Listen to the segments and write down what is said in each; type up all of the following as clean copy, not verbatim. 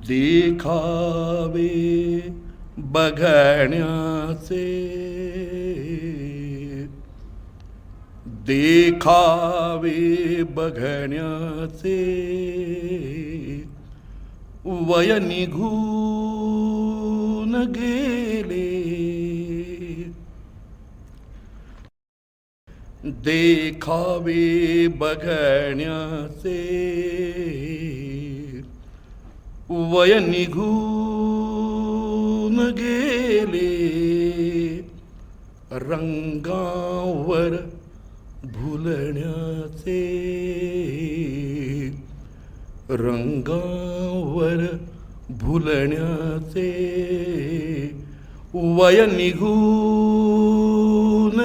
देखावे बघण्याचे, देखावे बघण्याचे वय निघून गेले. देखावे बघण्याचे वय निघून गेले. रंगावर भुलण्याचे, रंगावर भुलण्याचे वय निघून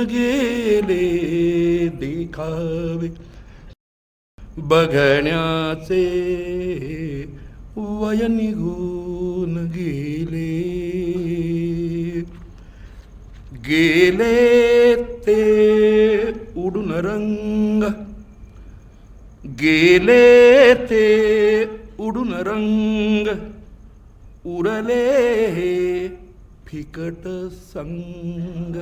गेले. देखावे बघण्याचे वय निघून गेले. गेले ते उडून रंग, गेले ते उडून रंग, उरले फिकट संग.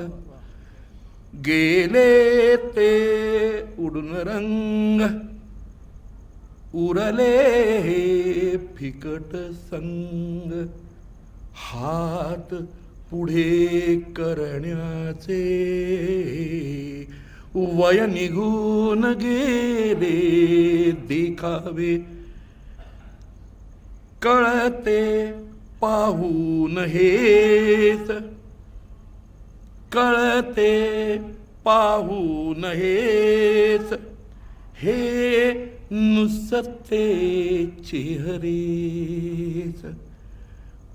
गेले ते उडून रंग, उरले फिकट संग. हात पुढे करण्याचे वय निघून गेले. देखावे कळते पाहून हेच, कळते पाहून हेच, हे नुसते चेहरेच.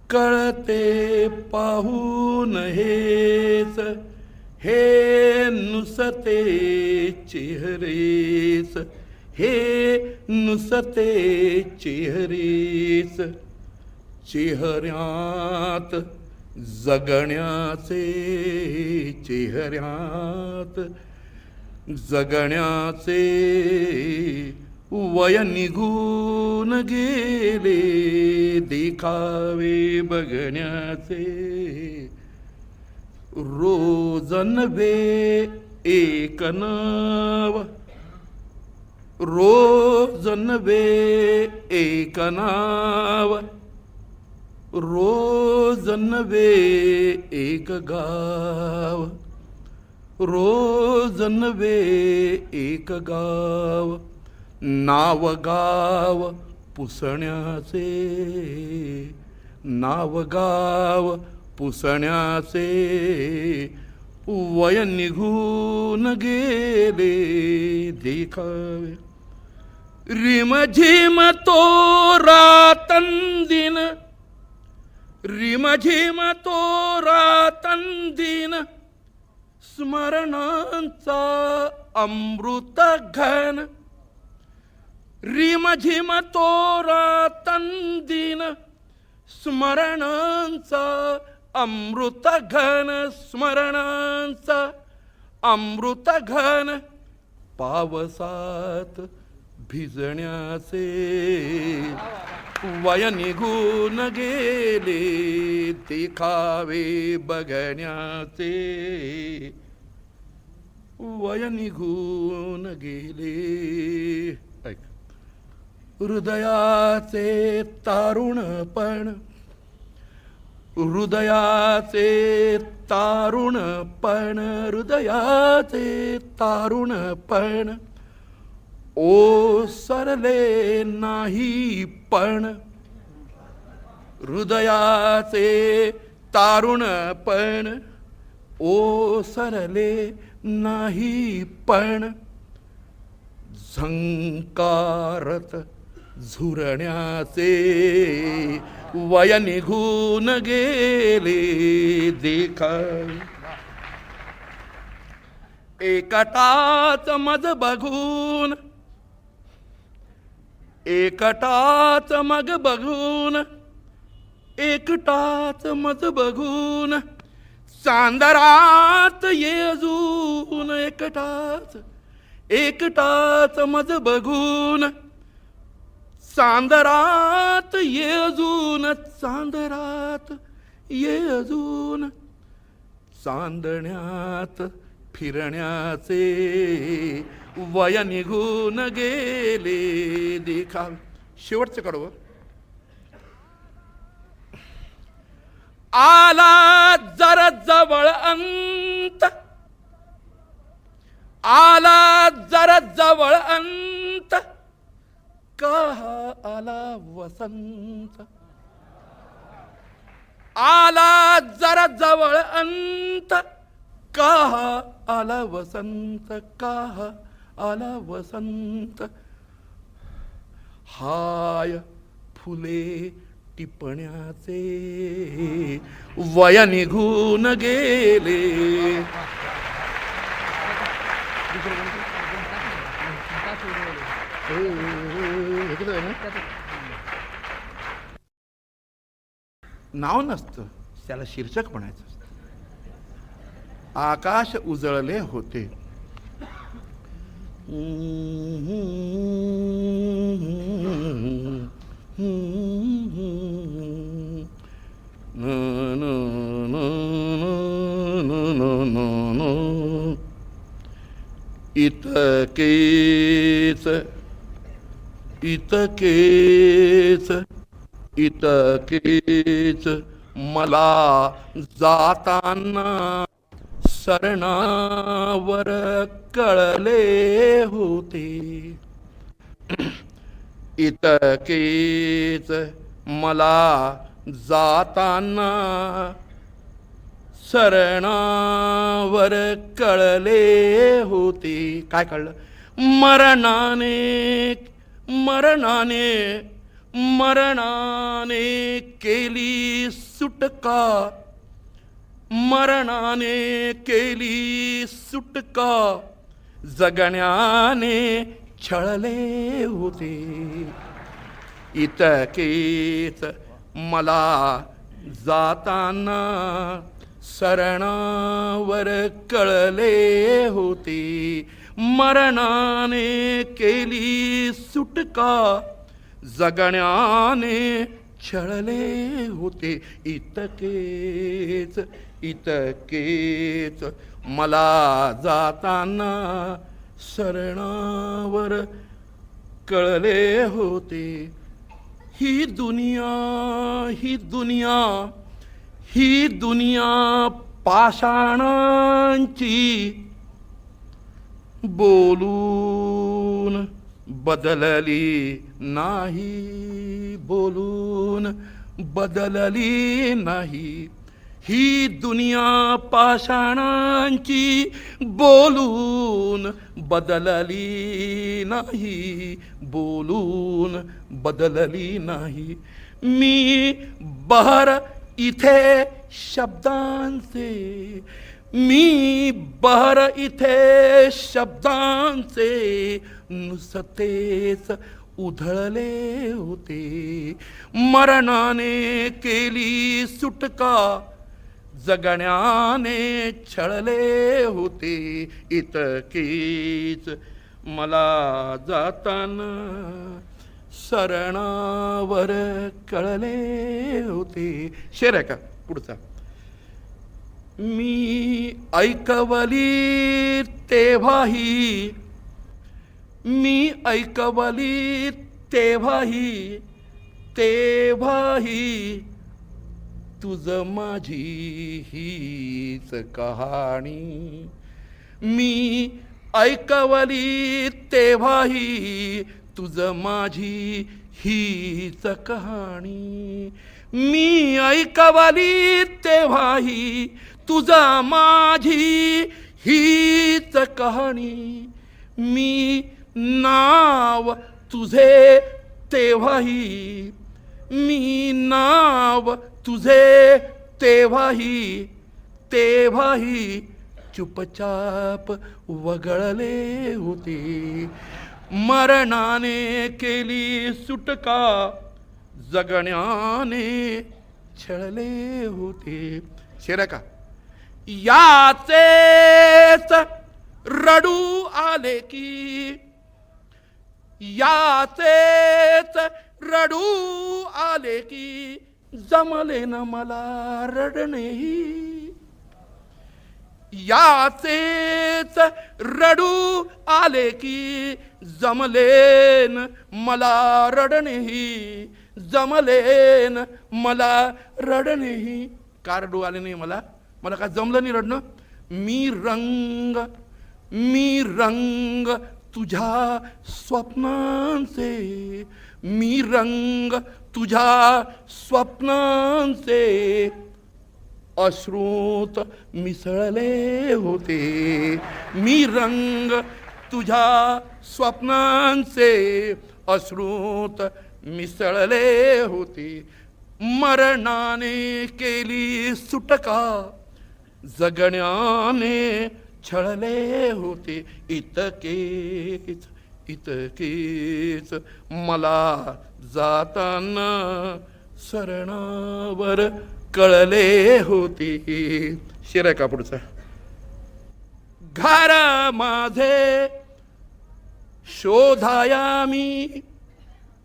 कळते पाहून हेच, हे नुसते चेहरेच, हे नुसते चेहरेच. चेहऱ्यात जगण्याचे, चेहऱ्यात जगण्याचे वय निघून गेले. देखावे बघण्याचे रोज नव्हे एक नाव, रोज नव्हे एक नाव, रोज नव्हे एक गाव, रोज नव्हे एक गाव. नाव गाव पुसण्याचे, नाव गाव पुसण्याचे वय निघून गेले. देखावे रिमझिम तो रातंदिन, रिमझिम तो रातंदिन, स्मरणांचा अमृत घन. रिमझिम तो रातंदिन, स्मरणांचा अमृत घन, स्मरणांचा अमृत घन. पावसात भिजण्याचे वय निघून गेले. देखावे बघण्याचे वय निघून गेले. हृदयाचे तारुणपण, हृदयाचे तारुणपण, हृदयाचे तारुणपण ओसरले नाही पण. हृदयाचे तारुणपण ओसरले नाही पण. झंकारत झुरण्याचे वय निघून गेले. देखावे एकटाच मज बघून, एकटाच मग बघून, एकटाच मज बघून, चांदरात येजून एकटाच मज बघून चांदरात ये अजून चांदरात ये अजून चांदण्यात फिरण्याचे वय निघून गेले देखा. शेवटचं कडवं. आला जरा जवळ अंत आला जरा जवळ अंत का आला वसंत आला जरा जवळ अंत का आला वसंत का आला वसंत हाय फुले टिपण्याचे वय निघून गेले. नाव नसतं त्याला शीर्षक म्हणायचं असतं. आकाश उजळले होते. इतकेच इतकेच इतकेच मला जाताना सरणावर कळले होते. इतकेच मला जाताना सरणावर कळले होते. काय कळलं? मरणाने मरणाने मरणाने केली सुटका मरणाने केली सुटका जगण्याने छळले होते. इतकेच मला जाताना सरणावर कळले होते. मरणाने केली सुटका जगण्याने छळले होते. इतकेच इतकेच मला जाताना सरणावर कळले होते. ही दुनिया ही दुनिया ही दुनिया पाषाणांची बोलून बदलली नाही बोलून बदलली नाही. ही दुनिया पाषाणांची बोलून बदलली नाही बोलून बदलली नाही. मी बहर इथे शब्दांचे मी बहर इथे शब्दांचे नुसतेच उधळले होते. मरणाने केली सुटका जगण्याने छळले होते. इतकेच मला जाताना सरणावर कळले होते. शेर आहे का पुढचा? मी ऐकवली तेव्हाही मी ऐकवली तेव्हाही तेव्हाही तुझ माझी हीच कहाणी. मी ऐकवली तेव्हाही तुझ माझी हीच कहाणी. मी ऐकवली तेव्हाही तुझ माझी हीच कहाणी. मी नाव तुझे तेव्हाही मी नाव तुझे तेव्हाही तेव्हाही चुपचाप वगळले होते. मरणाने केली सुटका जगण्याने छळले होते. शेर का? याचेच रडू आले की, याचेच रडू आले की, जमले न मला रडणेही. याचेच रडू आले की, जमलेन मला रडणेही, जमलेन मला रडणेही. का रडू आले नाही मला? मला काय जमलं नाही रडणं? मी रंग तुझ्या स्वप्नांचे, मी रंग तुझ्या स्वप्नांचे, अश्रूत मिसळले होते. मी रंग तुझ्या स्वप्नांचे, अश्रूत मिसळले होते. मरणाने केली सुटका, जगण्याने छळले होते. इतकेच मला जाताना शरणावर कळले होते. शेर आहे का पुढचा? घर माझे शोधाया मी,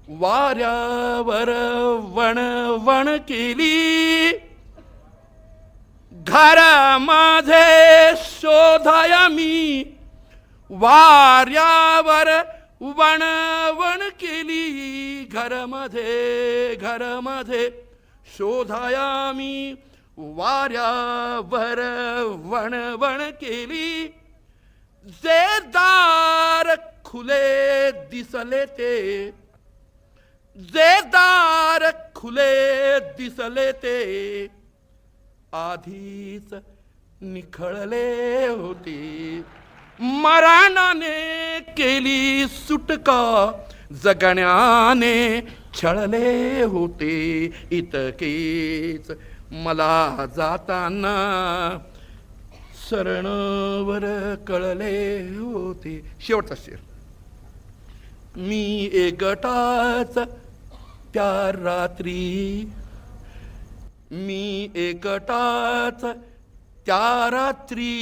वाऱ्यावर वणवण केली. घर माझे शोधाया मी, वाऱ्यावर वणवण केली. घर मध्ये शोधाया मी, वाऱ्यावर वणवण केली. जे दार खुले दिसले ते, जे दार खुले दिसले ते, आधीच निखळले होते. मरणाने केली सुटका, जगण्याने छळले होते. इतकेच मला जाताना शरणावर कळले होते. शेवटचा शेर. मी एकटाच त्या रात्री, मी एकटाच त्या रात्री,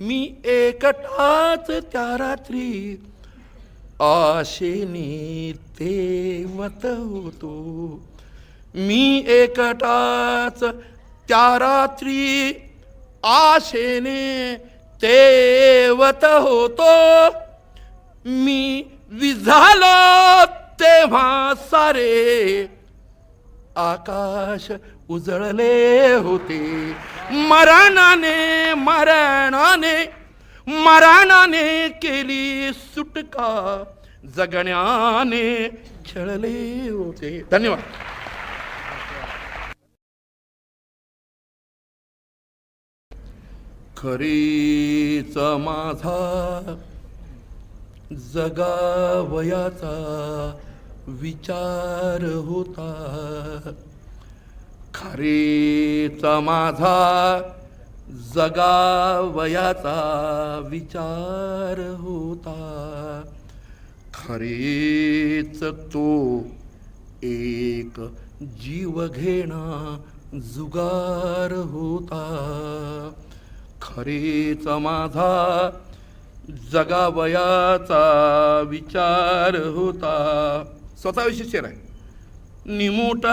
मी एकटाच त्या रात्री, आशेने तेवत होतो. मी एकटाच त्या रात्री, आशेने तेवत होतो. मी विझालो तेव्हा सारे आकाश उजळले होते. मरणाने केली सुटका, जगण्याने छळले होते. धन्यवाद. खरीच माझा जगावयाचा विचार होता. खरीच माझा जगावयाचा विचार होता. खरीच तो एक जीव घेणा जुगार होता. खरीच माझा जगावयाचा विचार होता. स्वतःविषयी शेर आहे. निमूट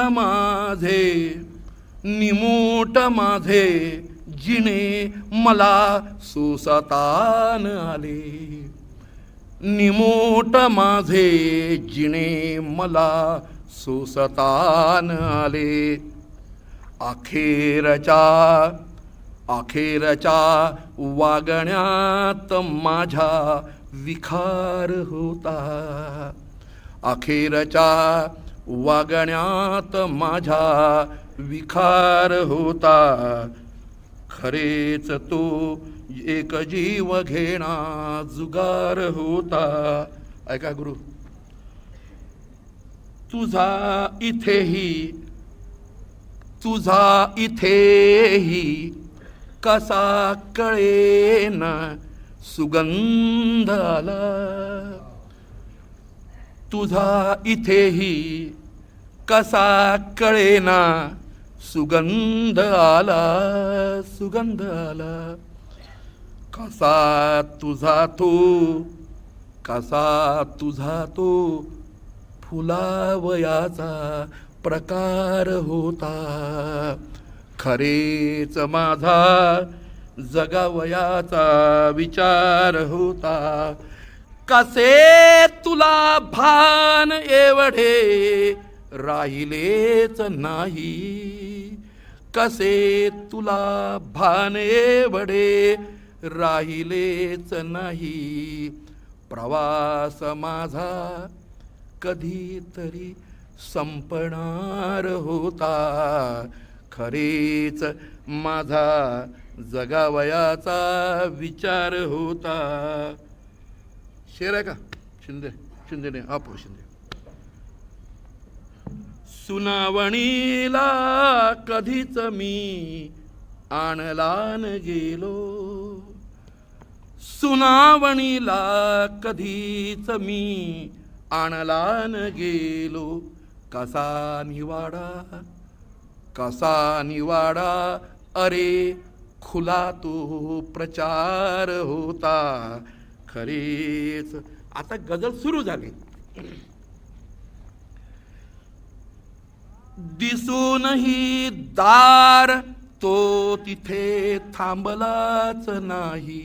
माझे जिने मला सुसतान आले. निमूट माझे जिने मला सुसतान आले. अखेरच्या वागण्यात माझ्या विखार होता. अखेरच्या वागण्यात माझ्या विखार होता. खरेच तो एक जीव घेणा जुगार होता. ऐका गुरु. तुझा इथेही कसा कळेन सुगंध आला. तुझा इथेही कसा कळेना सुगंध आला. कसा तुझा तो, कसा तुझा तो फुलावयाचा प्रकार होता. खरेच माझा जगावयाचा विचार होता. कसे तुला भान एवढे राहिलेच नाही. कसे तुला भान एवढे राहिलेच नाही. प्रवास माझा कधीतरी संपणार होता. खरेच माझा जगावयाचा विचार होता. शेर आहे का? शिंदे आपो शिंदे. सुनावणीला कधीच मी आणलान गेलो. सुनावणीला कधीच मी आणलान गेलो. कसा निवाडा, कसा निवाडा अरे खुला तो प्रचार होता. खरेच आता गजल सुरू झाली. दिसूनही दार तो तिथे थांबलाच नाही.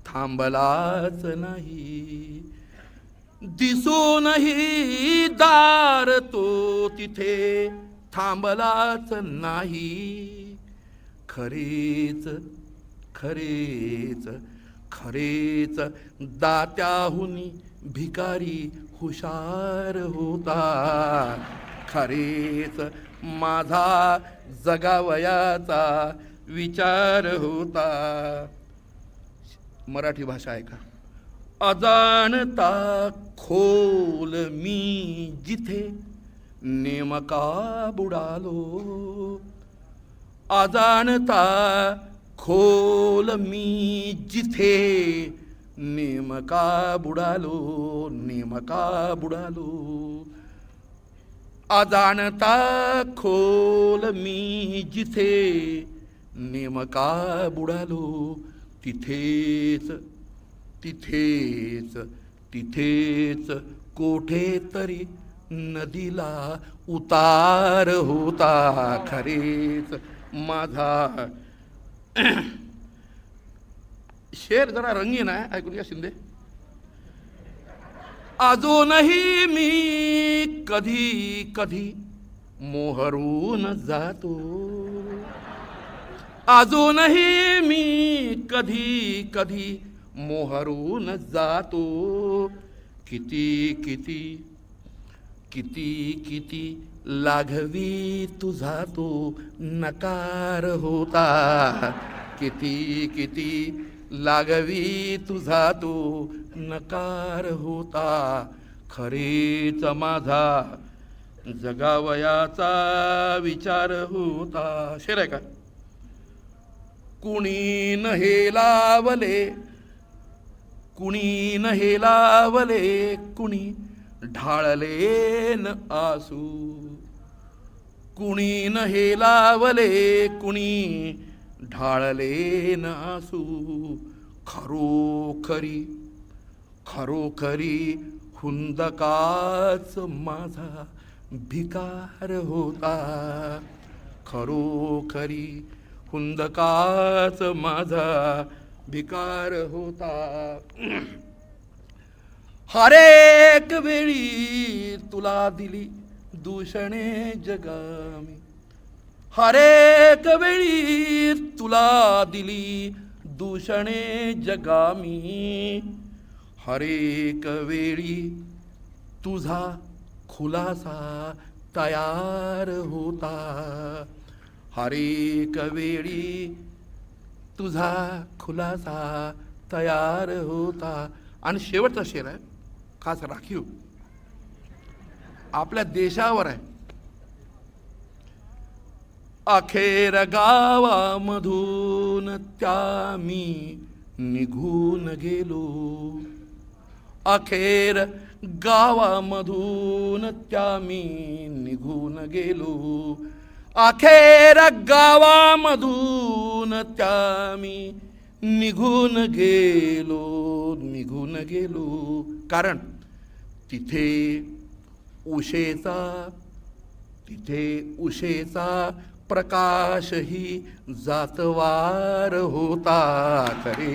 थांबलाच नाही. दिसूनही दार तो तिथे थांबलाच नाही. खरेच खरेच खरेच दात्याहुनी भिकारी हुशार होता. खरेच माझा जगावयाचा विचार होता. मराठी भाषा आहे का? अजाणता खोल मी जिथे नेमका बुडालो. अजाणता खोल मी जिथे नेमका बुडालो. नेमका बुडालो. अजाणता खोल मी जिथे नेमका बुडालो. तिथेच तिथेच तिथेच कोठेतरी नदीला उतार होता. खरेच माझा शेर जरा रंगीन आहे, ऐकून घ्या शिंदे. अजूनही मी कधी कधी मोहरून जातो. अजूनही मी कधी कधी मोहरून जातो. किती किती किती किती लाघवी तुझा तो नकार होता. किती किती लागवी तुझा तो नकार होता. खरेच माझा जगावयाचा विचार होता. शेर आहे का? कुणी न हे लावले, कुणी न हे लावले, कुणी ढाळले न आसू. कुणी न हे लावले, कुणी ढाळले न आसू. खरोखरी खरोखरी हुंदकाच माझा भिकार होता. खरोखरी हुंदकाच माझा भिकार होता. हरेक वेळी तुला दिली दूषणे जगामी. हरेक वेळी तुला दिली दूषणे जगामी. हरेक वेळी तुझा खुलासा तयार होता. हरेक वेळी तुझा खुलासा तयार होता. आणि शेवटचा शेर आहे, खास राखीव आपल्या देशावर आहे. अखेर गावामधून त्या मी निघून गेलो. अखेर गावामधून त्या मी निघून गेलो. अखेर गावामधून त्या मी निघून गेलो, निघून गेलो. कारण तिथे उशेचा, तिथे उशेचा प्रकाशही जातवार होता. तरी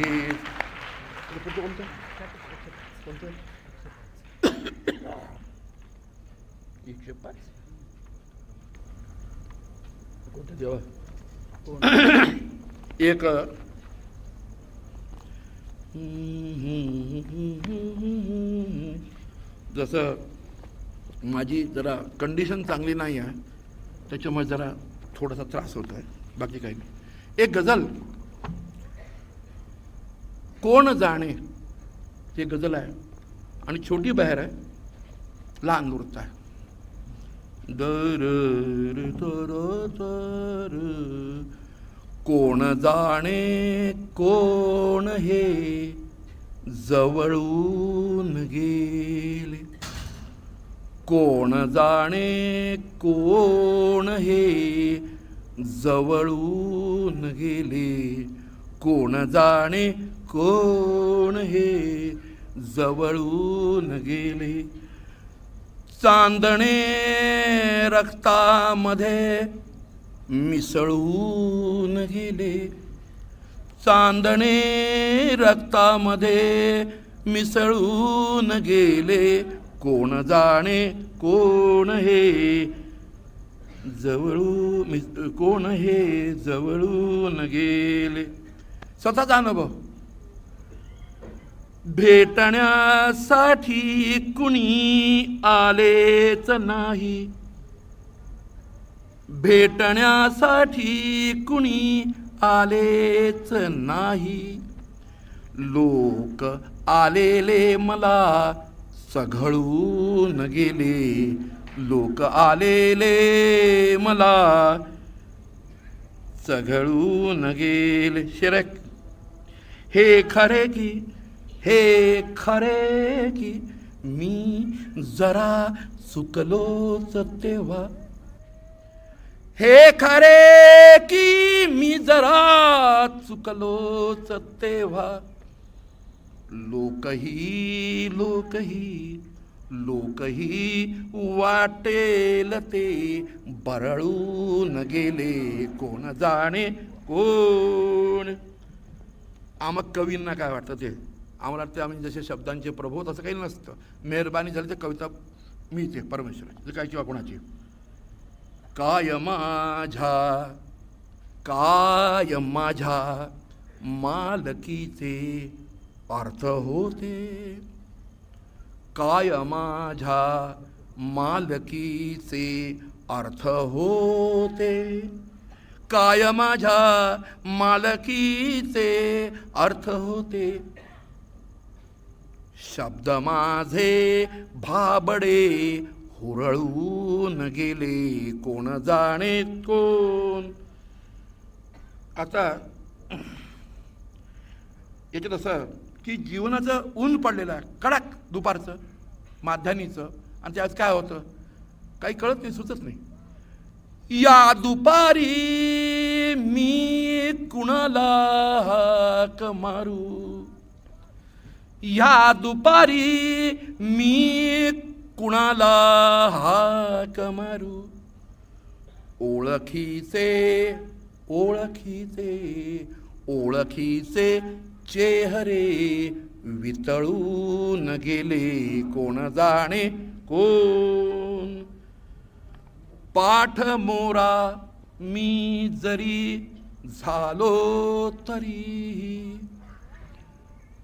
एक जसं माझी जरा कंडिशन चांगली नाही आहे, त्याच्यामुळे जरा थोडासा त्रास होत आहे, बाकी काही नाही. एक गझल, कोण जाणे, ते गझल आहे आणि छोटी बहर आहे, लहान वृत्त आहे. दर दर दर कोण जाणे कोण हे जवळून गेले, कोण जाणे कोण हे जवळून गेले, कोण जाणे कोण हे जवळून गेले. चांदणे रक्तामध्ये मिसळून गेले, चांदणे रक्तामध्ये मिसळून गेले, कोण जाणे कोण हे कोण हे जवळून गेले. स्वतःचा अनुभव. भेटण्यासाठी कुणी आलेच नाही, भेटण्यासाठी कुणी आलेच नाही, लोक आलेले मला चघळून गेले, लोक आलेले मला चघळून गेले. शिरक हे खरे की, हे खरे की मी जरा चुकलोच तेव्हा, हे खरे की मी जरा चुकलोच तेव्हा, लोकही लोकही लोकही वाटेल ते बरळून गेले, कोण जाणे कोण. आम्हा कवींना काय वाटतं ते आम्हाला वाटतं आम्ही जसे शब्दांचे प्रभू, तसं काही नसतं. मेहरबानी झाली तर कविता मिळते परमेश्वराची काय किंवा कोणाची. काय माझ्या, काय माझ्या मालकीचे अर्थ होते, काय माझ्या मालकीचे अर्थ होते, काय माझ्या मालकीचे अर्थ होते. शब्द माझे भाबडे हुरळून गेले, कोण जाणे कोण. आता याच्यात असं की जीवनाचं ऊन पडलेलं आहे कडक दुपारचं माध्यानीचं, आणि त्यावेळेस काय होतं काही कळत नाही, सुचत नाही. या दुपारी मी कुणाला हाक मारू, या दुपारी मी कुणाला हाक मारू. ओळखीचे ओळखीचे ओळखीचे चेहरे वितळून गेले, कोण जाणे कोण. पाठ मोरा मी जरी झालो तरी,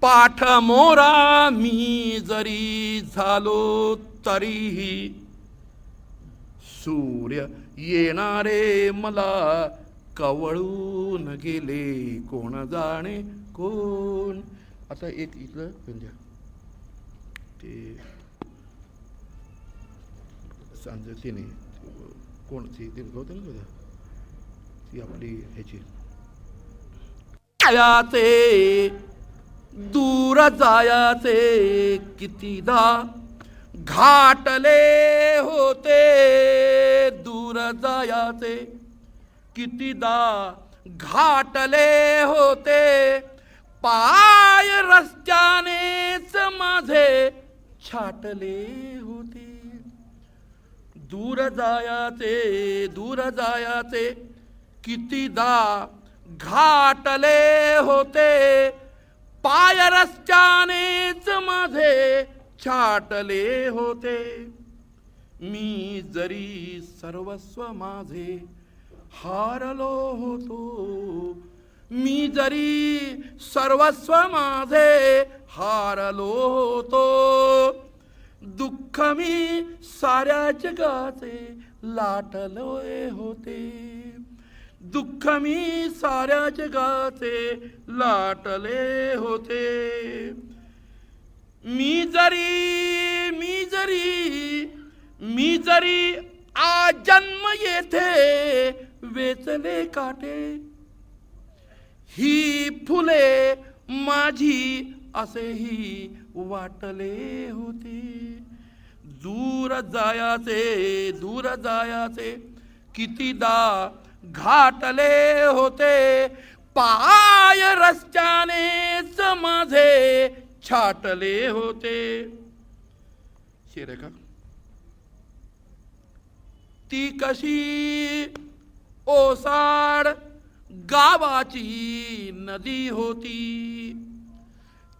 पाठ मोरा मी जरी झालो तरीही, सूर्य येणारे मला कवळून गेले, कोण जाणे कोण. आता एक इथलं म्हणजे ते सांगते नाही कोणती ती गौतम बघा ती आपली ह्याची जायाचे दूर जायाचे कितीदा घाटले होते, दूर जायाचे कितीदा घाटले होते, पाय रस्त्यानेच माझे छाटले होते. दूर जायाचे कितीदा घाटले होते. पाय रस्त्यानेच माझे छाटले होते. मी जरी सर्वस्व माझे हारलो होतो. मी जरी सर्वस्व माझे हारलो होतो. दुःख मी साऱ्या जगाचे लाटले होते. दुःख मी साऱ्या जगाचे लाटले होते. मी जरी आजन्म येथे वेचले काटे. ही फुले माझी असेही वाटले होते. दूर जायाचे कितीदा घाटले होते. पाय रस्त्यानेच माझे छाटले होते. शेर आहे का? ती कशी ओसाड गावाची नदी होती.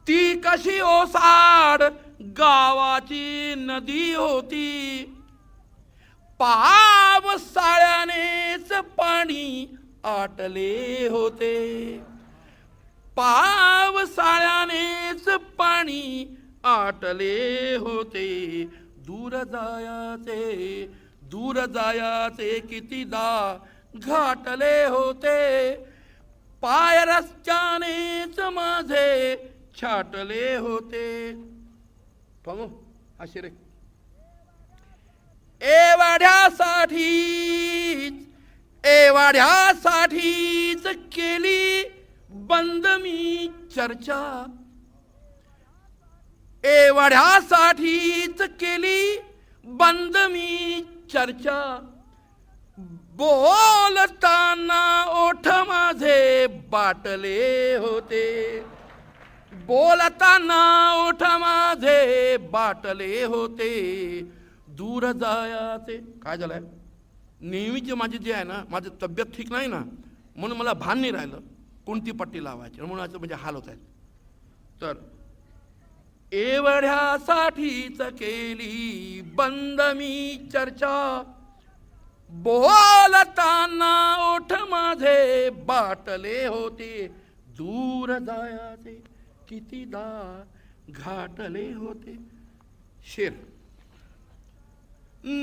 ती कशी ओसाड गावाची नदी होती. पावसाळ्यानेच पाणी आटले होते. पावसाळ्यानेच पाणी आटले होते. दूर जायाचे कितीदा घाटले होते. पाय रस्त्यानेच माझे छाटले होते. बघू आशिरे एवढ्यासाठीच केली बंद मी चर्चा. एवढ्यासाठीच केली बंद मी चर्चा. बोलताना ओठ माझे बाटले होते. बोलताना ओठ माझे बाटले होते. दूर जायाचे काय झालंय, नेहमीचे माझे जे आहे ना, माझी तब्येत ठीक नाही ना, म्हणून मला भान नाही राहिलं कोणती पट्टी लावायची, म्हणून असं म्हणजे हाल होत आहेत. तर एवढ्यासाठीच केली बंद मी चर्चा. बोलताना ओठ माझे बाटले होते. दूर जायाचे कितीदा घाटले होते. शेर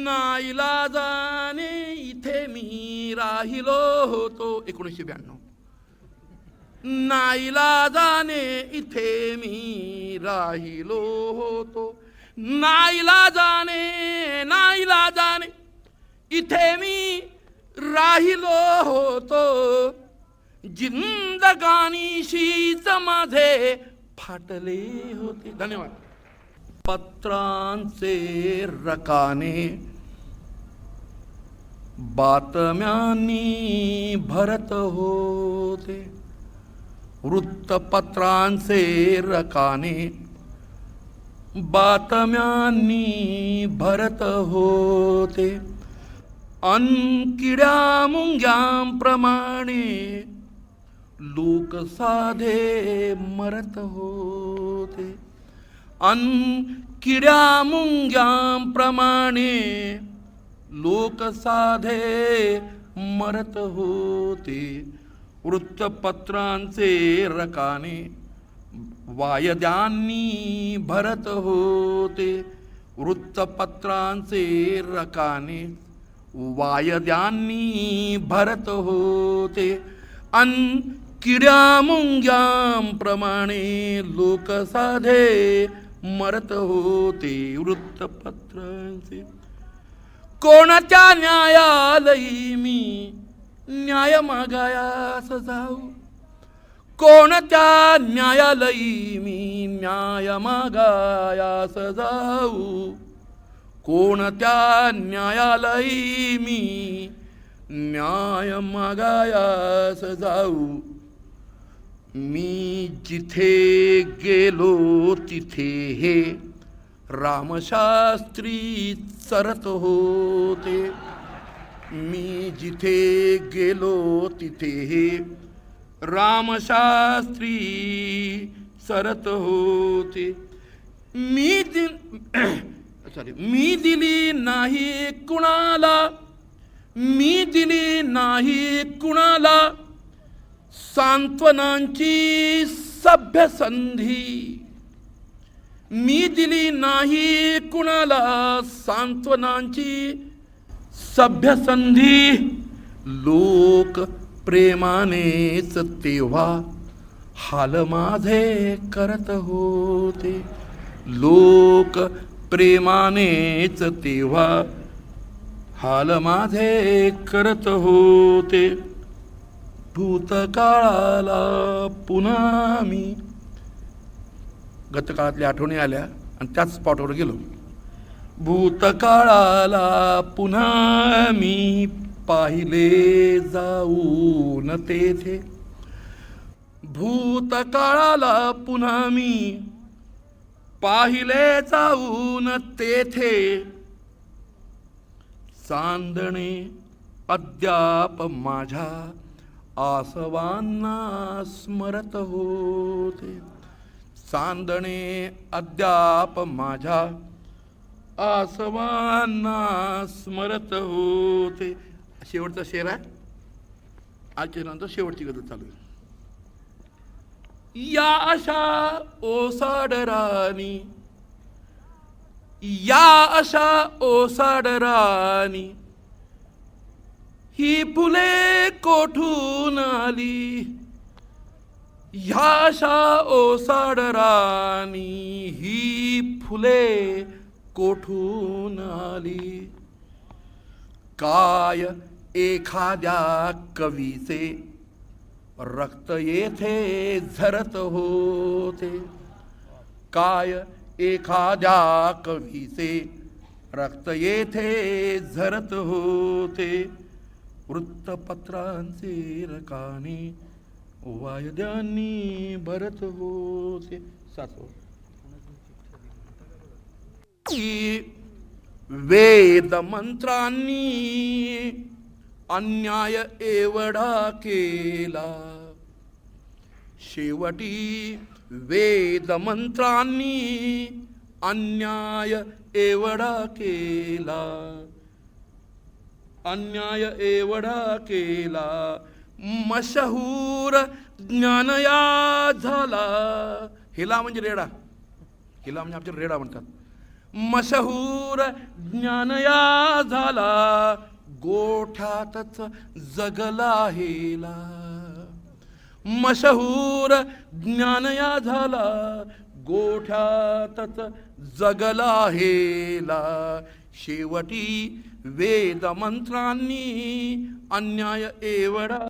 नाईलाजाने इथे मी राहिलो होतो. 1992. नाईलाजाने इथे मी राहिलो होतो. नाईलाजाने इथे मी राहिलो होतो. जिंदगानीशीच माझे फाटले होते. धन्यवाद. पत्रांचे रकाने बातम्यांनी भरत होते. वृत्तपत्रांचे रकाने बातम्यांनी भरत होते. किड्या मुंग्यांप्रमाणे लोक साधे मरत होते. किड्या मुंग्यांप्रमाणे लोक साधे मरत होते. वृत्तपत्रांचे रकाने वायद्यांनी भरत होते. वृत्तपत्रांचे रकाने वायद्यांनी भरत होते. किड्या मुंग्यांप्रमाणे लोक साधे मरत होते. वृत्तपत्रांचे कोणाच्या न्यायालयी मी न्याय मागायास जाऊ. कोणत्या न्यायालयी मी न्याय मागायास जाऊ. कोणत्या न्यायालयी मी न्याय मागायास जाऊ. मी जिथे गेलो तिथे हे रामशास्त्री चरत होते. मी जिथे गेलो तिथे हे रामशास्त्री सरत होते. मी दिली नाही कुणाला, मी दिली नाही कुणाला सांत्वनांची सभ्य संधी. मी दिली नाही कुणाला सांत्वनांची सभ्य संधी. लोक प्रेमानेच तेव्हा हाल माझे करत होते. लोक प्रेमानेच तेव्हा हाल माझे करत होते. भूतकाळाला पुन्हा मी गतकाळातल्या आठवणी आल्या आणि त्याच स्पॉटवर गेलो. भूतकाळाला पुन्हा मी पाहिले जाऊन तेथे. भूतकाळाला पुन्हा मी पाहिले जाऊन तेथे. चांदणे अद्याप माझ्या आसवांना स्मरत होते. चांदणे अद्याप माझ्या आसवांना स्मरत होते. शेवटचा शेर आहे. आजच्या नंतर शेवटची गजल चालू आहे. या अशा ओसाडरानी, या अशा ओसाडरानी ही फुले कोठून आली. ह्या अशा ओसाडरानी ही फुले कोठून आली. काय एखाद्या कवीचे रक्त येथे झरत होते. काय एखाद्या कवीचे रक्त येथे झरत होते. वृत्तपत्रांचे रकाने वायद्यांनी भरत होते. सातवं. वेद मंत्रांनी अन्याय एवढा केला. शेवटी वेद मंत्रांनी अन्याय एवढा केला. अन्याय एवढा केला. मशहूर ज्ञानया झाला. हिला म्हणजे रेडा, हिला म्हणजे आमच्या रेडा म्हणतात. मशहूर ज्ञानया झाला. गोठ्यातच जगला हेला. मशहूर ज्ञानया झाला. गोठ्यातच जगला हेला. शेवटी वेद मंत्रांनी अन्याय एवढा